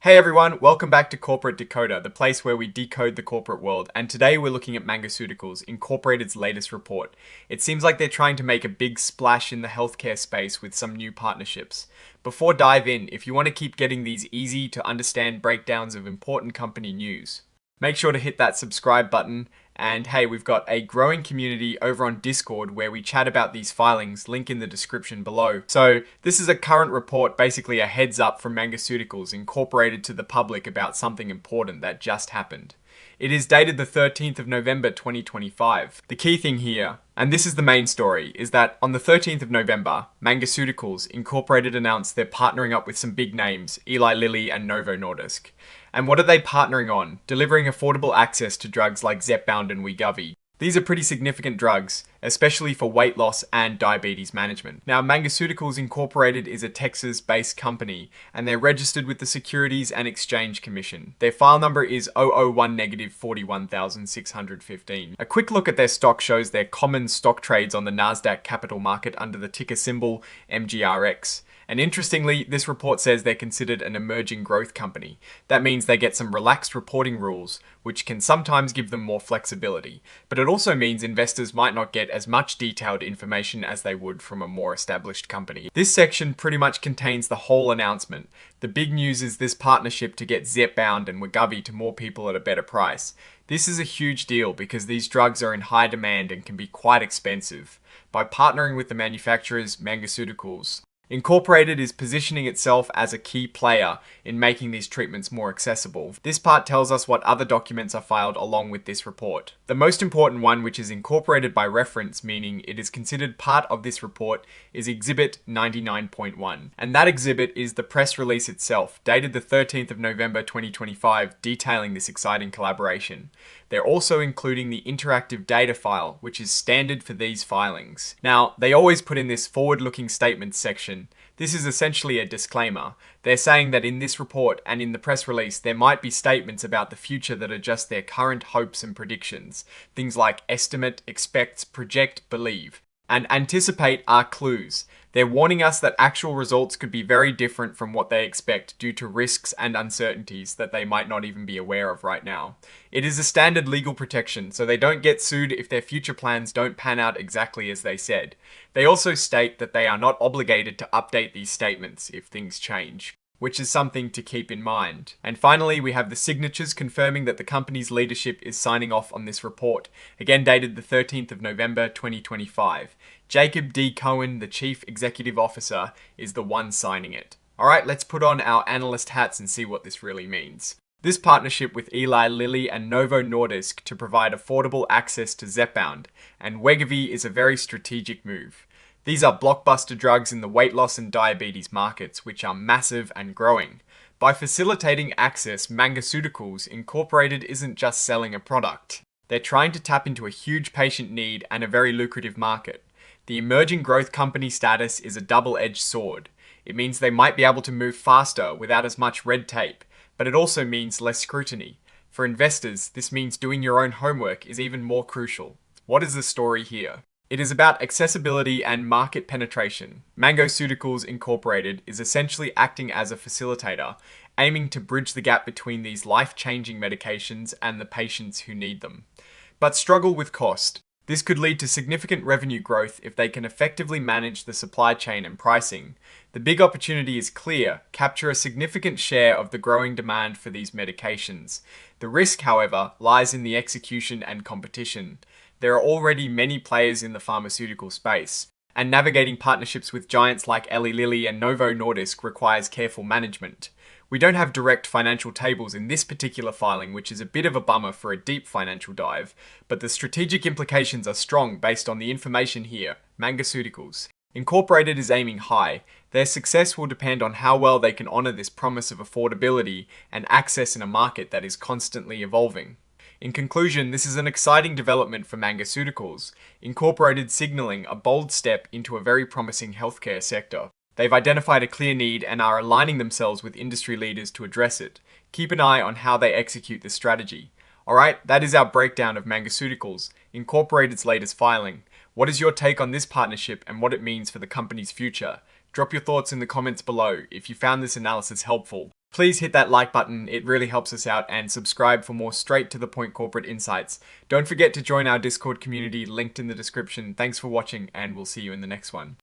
Hey everyone, welcome back to Corporate Decoder, the place where we decode the corporate world, and today we're looking at Mangoceuticals, Incorporated's latest report. It seems like they're trying to make a big splash in the healthcare space with some new partnerships. Before dive in, if you want to keep getting these easy to understand breakdowns of important company news, make sure to hit that subscribe button. And hey, we've got a growing community over on Discord where we chat about these filings, link in the description below. So this is a current report, basically a heads up from Mangoceuticals, incorporated to the public about something important that just happened. It is dated the 13th of November 2025. The key thing here, and this is the main story, is that on the 13th of November, Mangoceuticals Incorporated announced they're partnering up with some big names, Eli Lilly and Novo Nordisk. And what are they partnering on? Delivering affordable access to drugs like Zepbound and Wegovy. These are pretty significant drugs, especially for weight loss and diabetes management. Now, Mangoceuticals Incorporated is a Texas-based company, and they're registered with the Securities and Exchange Commission. Their file number is 001-41615. A quick look at their stock shows their common stock trades on the Nasdaq Capital Market under the ticker symbol MGRX. And interestingly, this report says they're considered an emerging growth company. That means they get some relaxed reporting rules, which can sometimes give them more flexibility. But it also means investors might not get as much detailed information as they would from a more established company. This section pretty much contains the whole announcement. The big news is this partnership to get Zepbound and Wegovy to more people at a better price. This is a huge deal because these drugs are in high demand and can be quite expensive. By partnering with the manufacturers, Mangoceuticals Incorporated is positioning itself as a key player in making these treatments more accessible. This part tells us what other documents are filed along with this report. The most important one, which is incorporated by reference, meaning it is considered part of this report, is Exhibit 99.1. And that exhibit is the press release itself, dated the 13th of November 2025, detailing this exciting collaboration. They're also including the interactive data file, which is standard for these filings. Now, they always put in this forward-looking statements section. This is essentially a disclaimer. They're saying that in this report and in the press release, there might be statements about the future that are just their current hopes and predictions. Things like estimate, expects, project, believe. And anticipate are clues. They're warning us that actual results could be very different from what they expect due to risks and uncertainties that they might not even be aware of right now. It is a standard legal protection, so they don't get sued if their future plans don't pan out exactly as they said. They also state that they are not obligated to update these statements if things change, which is something to keep in mind. And finally, we have the signatures confirming that the company's leadership is signing off on this report, again dated the 13th of November 2025. Jacob D. Cohen, the Chief Executive Officer, is the one signing it. Alright, let's put on our analyst hats and see what this really means. This partnership with Eli Lilly and Novo Nordisk to provide affordable access to Zepbound and Wegovy is a very strategic move. These are blockbuster drugs in the weight loss and diabetes markets, which are massive and growing. By facilitating access, Mangoceuticals Incorporated isn't just selling a product. They're trying to tap into a huge patient need and a very lucrative market. The emerging growth company status is a double-edged sword. It means they might be able to move faster without as much red tape, but it also means less scrutiny. For investors, this means doing your own homework is even more crucial. What is the story here? It is about accessibility and market penetration. Mangoceuticals Incorporated is essentially acting as a facilitator, aiming to bridge the gap between these life-changing medications and the patients who need them, but struggle with cost. This could lead to significant revenue growth if they can effectively manage the supply chain and pricing. The big opportunity is clear: capture a significant share of the growing demand for these medications. The risk, however, lies in the execution and competition. There are already many players in the pharmaceutical space, and navigating partnerships with giants like Eli Lilly and Novo Nordisk requires careful management. We don't have direct financial tables in this particular filing, which is a bit of a bummer for a deep financial dive, but the strategic implications are strong based on the information here. Mangoceuticals Incorporated is aiming high. Their success will depend on how well they can honor this promise of affordability and access in a market that is constantly evolving. In conclusion, this is an exciting development for Mangoceuticals Incorporated, signaling a bold step into a very promising healthcare sector. They've identified a clear need and are aligning themselves with industry leaders to address it. Keep an eye on how they execute this strategy. Alright, that is our breakdown of Mangoceuticals Incorporated's latest filing. What is your take on this partnership and what it means for the company's future? Drop your thoughts in the comments below if you found this analysis helpful. Please hit that like button, it really helps us out, and subscribe for more straight to the point corporate insights. Don't forget to join our Discord community linked in the description. Thanks for watching, and we'll see you in the next one.